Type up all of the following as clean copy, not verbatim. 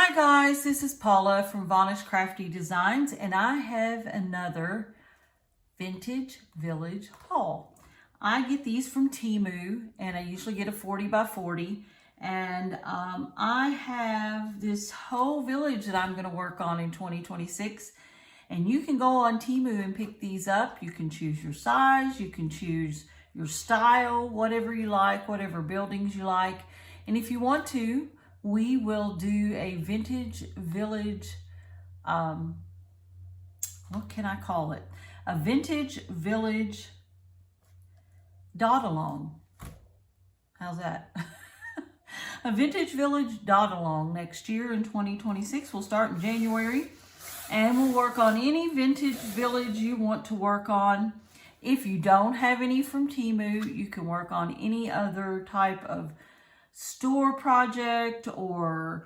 Hi guys, this is Paula from Varnish Crafty Designs, and I have another Vintage Village haul. I get these from Temu, and I usually get a 40 by 40. And I have this whole village that I'm going to work on in 2026. And you can go on Temu and pick these up. You can choose your size, you can choose your style, whatever you like, whatever buildings you like. And if you want to, we will do a vintage village, what can I call it? A vintage village dot along. How's that? A vintage village dot along next year in 2026. We'll start in January and we'll work on any vintage village you want to work on. If you don't have any from Temu, you can work on any other type of store project or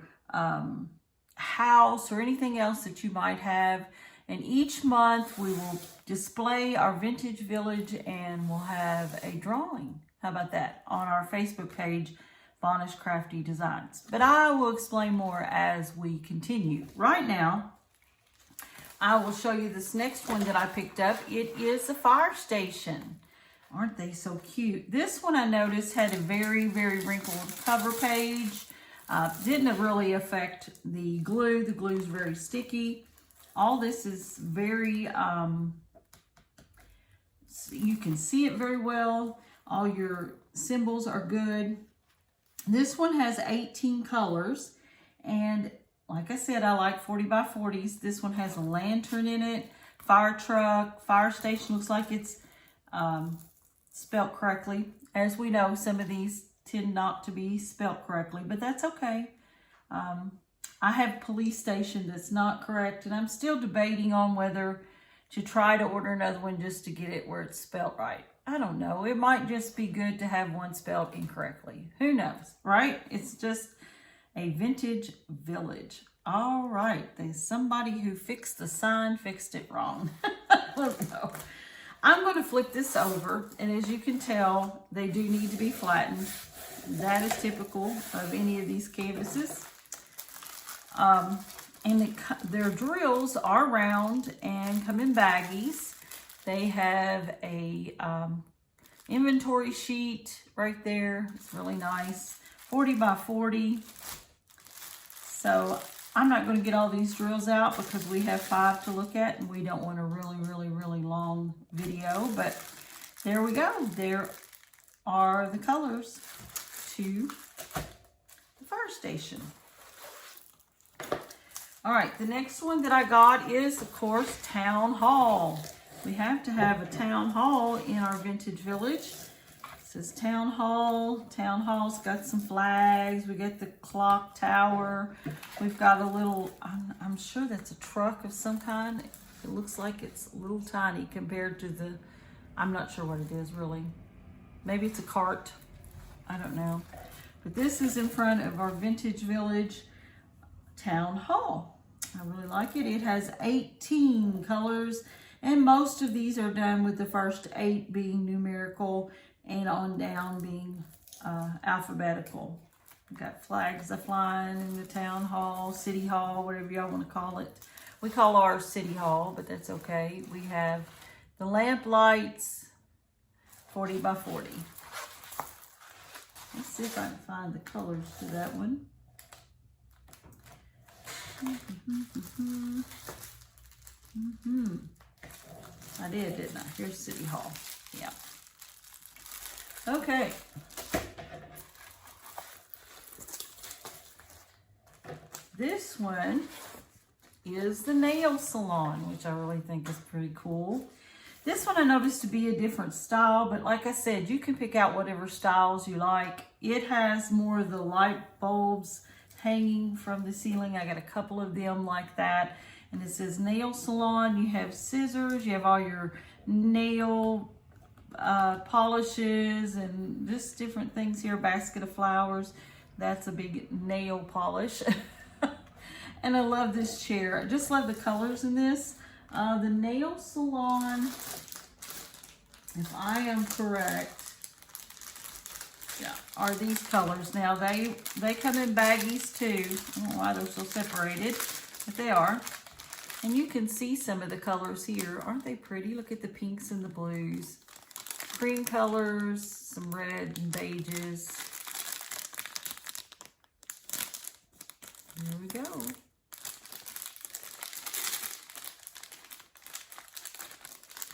house or anything else that you might have. And each month we will display our vintage village and we'll have a drawing. How about that? On our Facebook page, Varnish Crafty Designs. But I will explain more as we continue. Right now, I will show you this next one that I picked up. It is a fire station. Aren't they so cute? This one I noticed had a very, very wrinkled cover page. Didn't really affect the glue. The glue is very sticky. All this is very, you can see it very well. All your symbols are good. This one has 18 colors. And like I said, I like 40 by 40s. This one has a lantern in it. Fire truck, fire station. Looks like it's spelt correctly. As we know, some of these tend not to be spelt correctly, but that's okay. I have police station that's not correct, and I'm still debating on whether to try to order another one just to get it where it's spelt right. I don't know. It might just be good to have one spelled incorrectly. Who knows, right? It's just a vintage village. All right. There's somebody who fixed the sign, fixed it wrong. I don't know. I'm going to flip this over, and as you can tell, they do need to be flattened. That is typical of any of these canvases. And their drills are round and come in baggies. They have a inventory sheet right there. It's really nice. 40 by 40. So I'm not going to get all these drills out because we have 5 to look at and we don't want a really long video. But there we go. There are the colors to the fire station. All right, the next one that I got is, of course, Town Hall. We have to have a Town Hall in our vintage village. It says Town Hall. Town Hall's got some flags. We got the clock tower. We've got a little, I'm sure that's a truck of some kind. It looks like it's a little tiny compared to the, I'm not sure what it is really. Maybe it's a cart. I don't know. But this is in front of our vintage village Town Hall. I really like it. It has 18 colors, and most of these are done with the first 8 being numerical and on down being alphabetical. We've got flags flying in the Town Hall, City Hall, whatever y'all want to call it. We call ours City Hall, but that's okay. We have the lamp lights, 40 by 40. Let's see if I can find the colors to that one. I did, didn't I? Here's City Hall. Yeah. Okay. This one is the nail salon, which I really think is pretty cool. This one I noticed to be a different style, but like I said, you can pick out whatever styles you like. It has more of the light bulbs hanging from the ceiling. I got a couple of them like that. And it says nail salon. You have scissors. You have all your nail polishes and just different things here. Basket of flowers. That's a big nail polish. And I love this chair. I just love the colors in this. The nail salon, if I am correct, are these colors. Now they come in baggies too. I don't know why they're so separated, but they are. And you can see some of the colors here. Aren't they pretty? Look at the pinks and the blues. Cream colors, some red and beiges. There we go.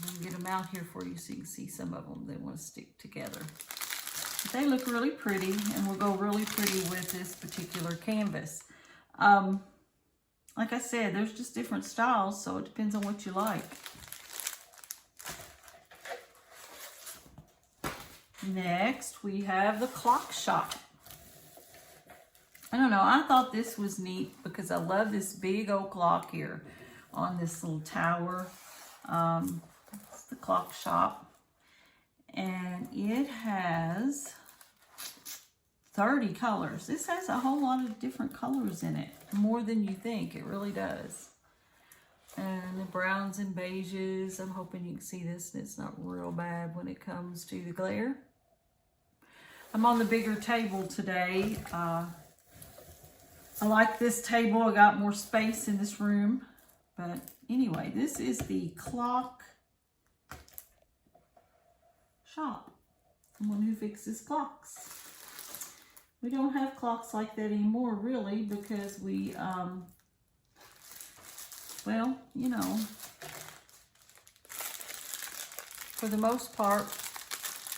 I'll get them out here for you so you can see some of them. They want to stick together. But they look really pretty and will go really pretty with this particular canvas. Like I said, there's just different styles, so it depends on what you like. Next, we have the clock shop. I don't know, I thought this was neat because I love this big old clock here on this little tower. It's the clock shop. And it has 30 colors. This has a whole lot of different colors in it. More than you think, it really does. And the browns and beiges. I'm hoping you can see this and it's not real bad when it comes to the glare. I'm on the bigger table today. I like this table. I got more space in this room. But anyway, this is the clock shop. Someone who fixes clocks. We don't have clocks like that anymore, really, because we, well, you know, for the most part,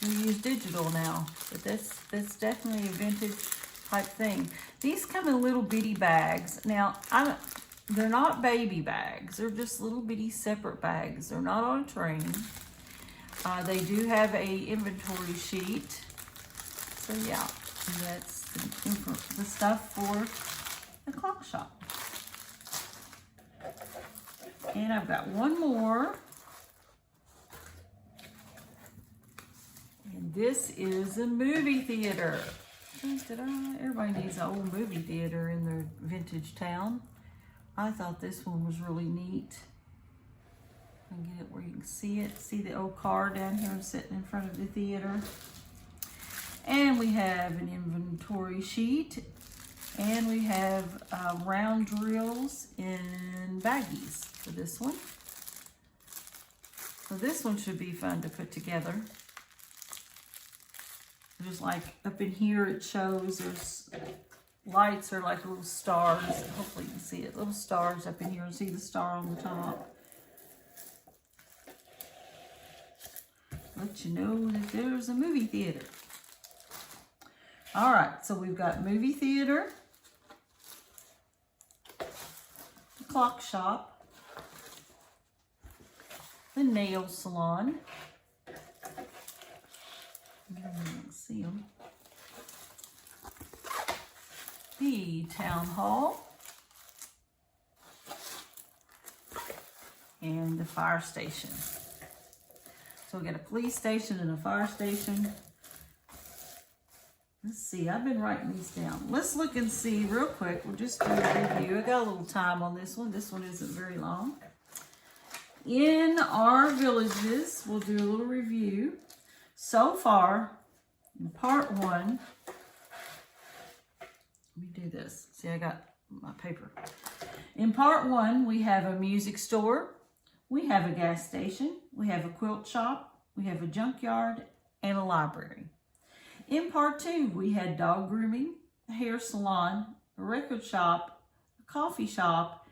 we use digital now. But that's definitely a vintage type thing. These come in little bitty bags. Now, they're not baby bags. They're just little bitty separate bags. They're not on a train. They do have a inventory sheet. So yeah, that's the stuff for the clock shop. And I've got one more. And this is a movie theater. Everybody needs an old movie theater in their vintage town. I thought this one was really neat. I can get it where you can see it. See the old car down here sitting in front of the theater. And we have an inventory sheet. And we have round drills in baggies for this one. So this one should be fun to put together. Just like up in here it shows there's lights are like little stars. Hopefully you can see it. Little stars up in here and see the star on the top. Let you know that there's a movie theater. All right, so we've got movie theater, the clock shop, the nail salon. You can see them. The town hall. And the fire station. So we got a police station and a fire station. Let's see, I've been writing these down. Let's look and see real quick. We'll just do a review. I got a little time on this one. This one isn't very long. In our villages, we'll do a little review. So far, in part one, let me do this. See, I got my paper. In part one, we have a music store. We have a gas station. We have a quilt shop. We have a junkyard and a library. In part two, we had dog grooming, a hair salon, a record shop, a coffee shop,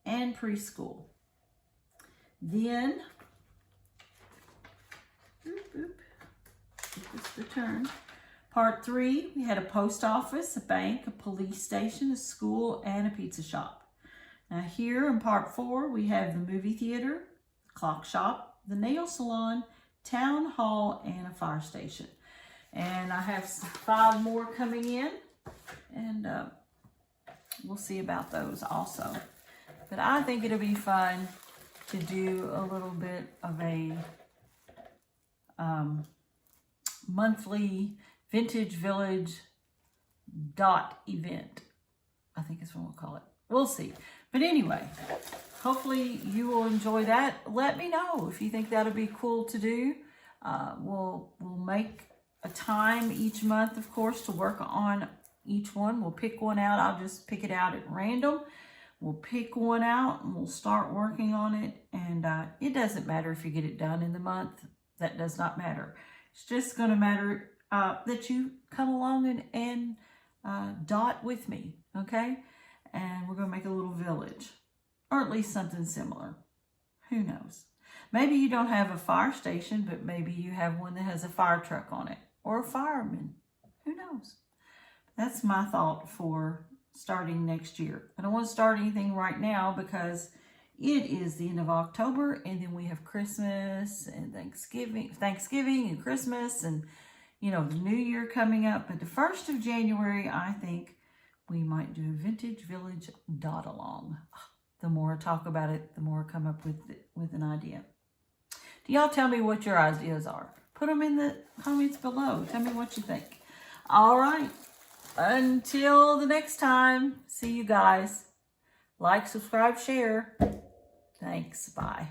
and preschool. Then, it's the turn. Part three, we had a post office, a bank, a police station, a school, and a pizza shop. Now here in part four, we have the movie theater, the clock shop, the nail salon, town hall, and a fire station. And I have 5 more coming in, and we'll see about those also. But I think it'll be fun to do a little bit of a monthly Vintage Village event. I think that's what we'll call it. We'll see. But anyway, hopefully you will enjoy that. Let me know if you think that'll be cool to do. We'll make a time each month, of course, to work on each one. We'll pick one out. I'll just pick it out at random. We'll pick one out and we'll start working on it. And it doesn't matter if you get it done in the month. That does not matter. It's just going to matter that you come along and dot with me, okay? And we're going to make a little village, or at least something similar. Who knows? Maybe you don't have a fire station, but maybe you have one that has a fire truck on it, or a fireman. Who knows? That's my thought for starting next year. I don't want to start anything right now because it is the end of October, and then we have Christmas and Thanksgiving and Christmas and, you know, the new year coming up. But the 1st of January, I think we might do a vintage village dot along. The more I talk about it, the more I come up with an idea. Do y'all tell me what your ideas are? Put them in the comments below. Tell me what you think. All right. Until the next time, see you guys. Like, subscribe, share. Thanks. Bye.